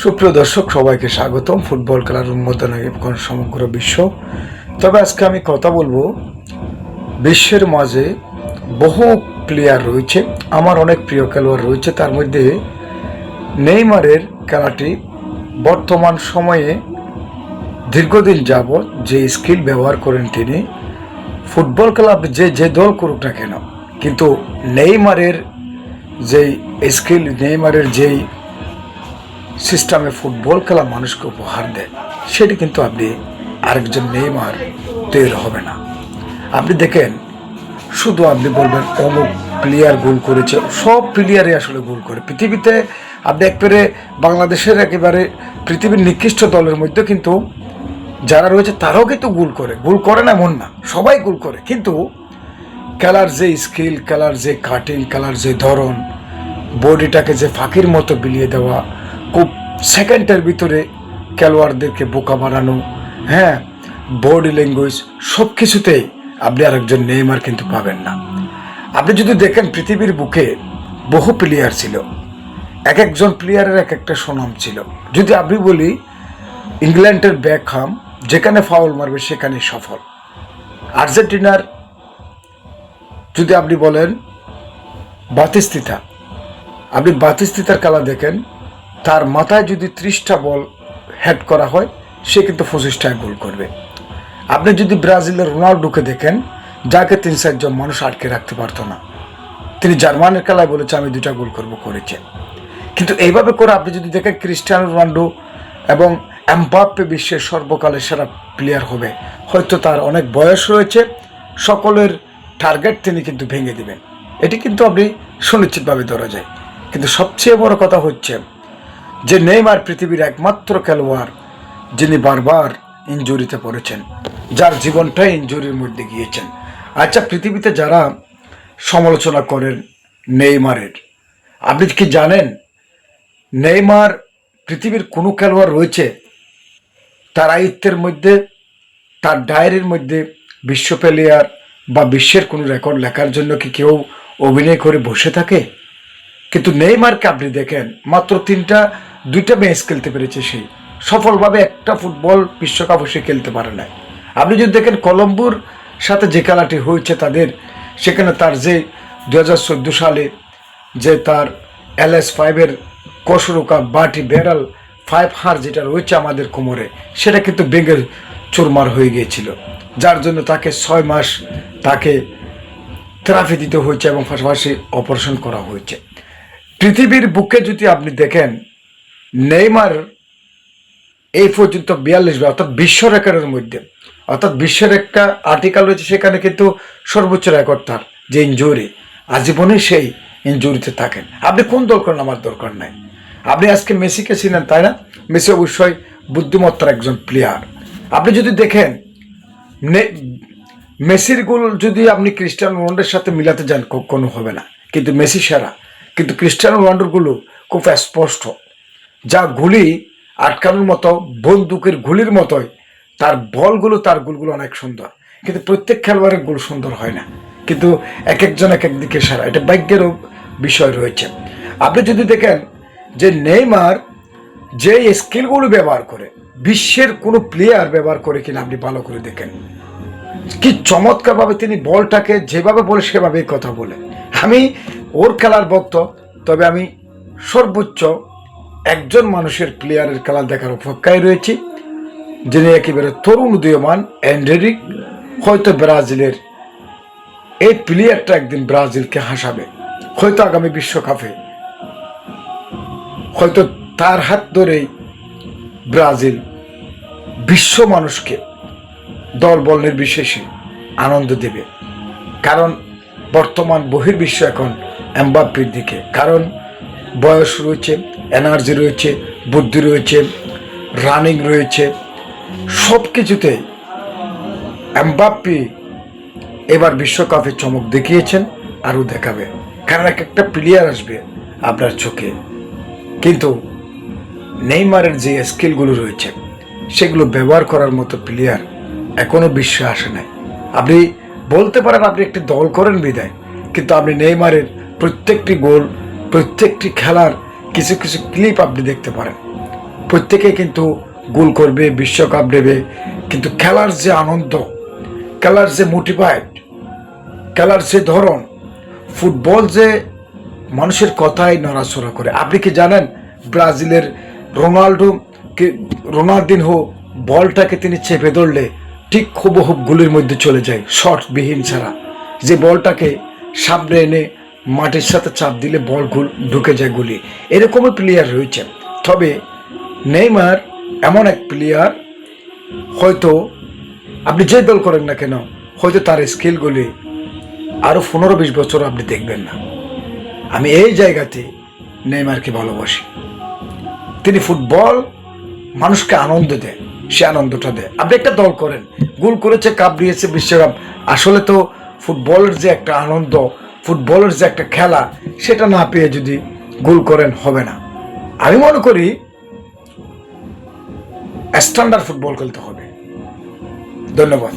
সুপ্রিয় দর্শক, সবাইকে স্বাগতম। ফুটবল খেলার উন্মোদনে এখন সমগ্র বিশ্ব। তবে আজকে আমি কথা বলবো, বিশ্বের মাঝে বহু প্লেয়ার রয়েছে, আমার অনেক প্রিয় খেলোয়াড় রয়েছে। তার মধ্যে নেইমারের খেলাটি বর্তমান সময়ে দীর্ঘদিন যাবৎ যে স্কিল ব্যবহার করেন তিনি, ফুটবল খেলা যে দল করুক না কেন, কিন্তু নেইমারের যেই স্কিল, নেইমারের যেই সিস্টেমে ফুটবল খেলা মানুষকে উপহার দেয়, সেটি কিন্তু আপনি আরেকজন নেইমার তৈরি হবে না। আপনি দেখেন, শুধু আপনি বলবেন অমুক প্লেয়ার গোল করেছে, সব প্লেয়ারই আসলে গোল করে পৃথিবীতে। আপনি একবারে বাংলাদেশের একেবারে পৃথিবীর নিকৃষ্ট দলের মধ্যে কিন্তু যারা রয়েছে তারাও কিন্তু গোল করে না এমন না, সবাই গোল করে। কিন্তু খেলার যে স্কিল, খেলার যে কাটিং, খেলার যে ধরন, বডিটাকে যে ফাঁকির মতো বিলিয়ে দেওয়া, খুব সেকেন্ডের ভিতরে খেলোয়াড়দেরকে বোকা বানানো, হ্যাঁ, বডি ল্যাঙ্গুয়েজ, সব কিছুতেই আপনি আরেকজন নেইমার কিন্তু পাবেন না। আপনি যদি দেখেন, পৃথিবীর বুকে বহু প্লেয়ার ছিল, এক একজন প্লেয়ারের এক একটা সুনাম ছিল। যদি আপনি বলি, ইংল্যান্ডের বেকহাম যেখানে ফাউল মারবে সেখানে সফল। আর্জেন্টিনার যদি আপনি বলেন বাতিস্তুতা, আপনি বাতিস্তুতার খেলা দেখেন, তার মাথায় যদি 30টা বল হেড করা হয়, সে কিন্তু 25টায় গোল করবে। আপনি যদি ব্রাজিলের রোনাল্ডোকে দেখেন, যাকে 3-4জন মানুষ আটকে রাখতে পারতো না, তিনি জার্মানের খেলায় বলেছে আমি 2টা গোল করব, করেছে। কিন্তু এইভাবে করে আপনি যদি দেখেন, ক্রিস্টিয়ানো রোনাল্ডো এবং এমবাপ্পে বিশ্বের সর্বকালের সেরা প্লেয়ার হবে। হয়তো তার অনেক বয়স রয়েছে, সকলের টার্গেট তিনি কিন্তু ভেঙে দিবেন, এটি কিন্তু আপনি সুনিশ্চিতভাবে ধরা যায়। কিন্তু সবচেয়ে বড় কথা হচ্ছে যে নেইমার পৃথিবীর একমাত্র খেলোয়াড় যিনি বারবার ইনজুরিতে পড়েছেন, যার জীবনটাই ইনজুরির মধ্যে গিয়েছেন। আচ্ছা, পৃথিবীতে যারা সমালোচনা করেন নেইমারের, আপনি কি জানেন নেইমার পৃথিবীর কোনো খেলোয়াড় রয়েছে তার আয়ত্তের মধ্যে, তার ডায়েরির মধ্যে বিশ্ব প্লেয়ার বা বিশ্বের কোনো রেকর্ড লেখার জন্য কি কেউ অভিনয় করে বসে থাকে? কিন্তু নেইমারকে আপনি দেখেন, মাত্র 2টা ম্যাচ খেলতে পেরেছে, সেই সফলভাবে একটা ফুটবল বিশ্বকাপও সে খেলতে পারে না। আপনি যদি দেখেন, কলম্বোর সাথে যে খেলাটি হয়েছে তাদের, সেখানে তার যে 2014 সালে যে তার LS5-এর কসরুকা বাটি ব্যারাল 5 হার যেটা রয়েছে আমাদের কোমরে, সেটা কিন্তু ভেঙে চুরমার হয়ে গিয়েছিল, যার জন্য তাকে 6 মাস তাকে থেরাপি দিতে হয়েছে এবং পাশাপাশি অপারেশন করা হয়েছে। পৃথিবীর বুকে যদি আপনি দেখেন, নেইমার এই পর্যন্ত 42বার, অর্থাৎ বিশ্ব রেকর্ডের মধ্যে, অর্থাৎ বিশ্বের একটা আর্টিকেল রয়েছে, সেখানে কিন্তু সর্বোচ্চ রেকর্ড তার যে ইনজুরি, আজীবনে সেই ইনজুরিতে থাকেন। আপনি কোন দল করেন, আমার দরকার নাই। আপনি আজকে মেসিকে চিনেন, তাই না? মেসি অবশ্যই বুদ্ধিমত্তার একজন প্লেয়ার। আপনি যদি দেখেন, মেসির গোল যদি আপনি ক্রিস্টিয়ানো রোনাল্ডোর সাথে মিলাতে যান, কখনো হবে না। কিন্তু মেসি সেরা, কিন্তু ক্রিস্টিয়ানো রোনাল্ডোর গুলো খুব স্পষ্ট, যা গুলি আটকানোর মতো, বন্দুকের গুলির মতোই তার বলগুলো, তার গোলগুলো অনেক সুন্দর। কিন্তু প্রত্যেক খেলোয়াড়ের গোল সুন্দর হয় না, কিন্তু এক একজন এক একদিকে সেরা, এটা ভাগ্যেরও বিষয় রয়েছে। আপনি যদি দেখেন যে নেইমার যে স্কিলগুলো ব্যবহার করে, বিশ্বের কোনো প্লেয়ার ব্যবহার করে কিনা আপনি ভালো করে দেখেন, কি চমৎকারভাবে তিনি বলটাকে যেভাবে বলে সেভাবেই কথা বলে। আমি ওর খেলার ভক্ত, তবে আমি সর্বোচ্চ একজন মানুষের প্লেয়ারের খেলা দেখার অপেক্ষায় রয়েছি, যিনি একেবারে তরুণ উদীয়মান এন্ডেরিক। হয়তো ব্রাজিলের এই প্লেয়ারটা একদিন ব্রাজিলকে হাসাবে, হয়তো আগামী বিশ্বকাপে হয়তো তার হাত ধরেই ব্রাজিল বিশ্ব মানুষকে দল বল নির্বিশেষে আনন্দ দেবে। কারণ বর্তমান বহির্বিশ্ব এখন এমবাপ্পের দিকে, কারণ বয়স রয়েছে, এনার্জি রয়েছে, বুদ্ধি রয়েছে, রানিং রয়েছে, সব কিছুতে এমবাপ্পে এবার বিশ্বকাপে চমক দেখিয়েছেন, আরও দেখাবে। কারণ এক একটা প্লেয়ার আসবে আপনার চোখে, কিন্তু নেইমারের যে স্কিলগুলো রয়েছে সেগুলো ব্যবহার করার মতো প্লেয়ার এখনো বিশ্বে আসে নাই। আপনি বলতে পারেন আপনি একটি দল করেন বিদায়, কিন্তু আপনি নেইমারের প্রত্যেকটি গোল, প্রত্যেকটি খেলার কিছু কিছু ক্লিপ আপনি দেখতে পারেন, প্রত্যেকে কিন্তু গোল করবে, বিশ্বকাপ নেবে, কিন্তু খেলার যে আনন্দ, খেলার যে মোটিভেট, খেলার যে ধরন, ফুটবল যে মানুষের কথাই নড়াচড়া করে। আপনি কি জানেন ব্রাজিলের রোনাল্ডিনহো বলটাকে তিনি চেপে ধরলে ঠিক হুবহুব গুলির মধ্যে চলে যায়, শর্টবিহীন ছাড়া। যে বলটাকে সামনে এনে মাটির সাথে চাপ দিলে বল ঢুকে যায় গুলি, এরকমই প্লেয়ার রয়েছে। তবে নেইমার এমন এক প্লেয়ার, হয়তো আপনি যে দল করেন না কেন, হয়তো তার স্কিলগুলি আরো 15-20 বছর আপনি দেখবেন না। আমি এই জায়গাতে নেইমারকে ভালোবাসি। তিনি ফুটবল মানুষকে আনন্দ দেয়, সে আনন্দটা দেয়। আপনি একটা দল করেন, গোল করেছে, কাপ দিয়েছে, বিশ্বকাপ, আসলে তো ফুটবলের যে একটা আনন্দ, ফুটবলের যে একটা খেলা, সেটা না পেয়ে যদি গোল করেন হবে না। আমি মনে করি স্ট্যান্ডার্ড ফুটবল খেলতে হবে। ধন্যবাদ।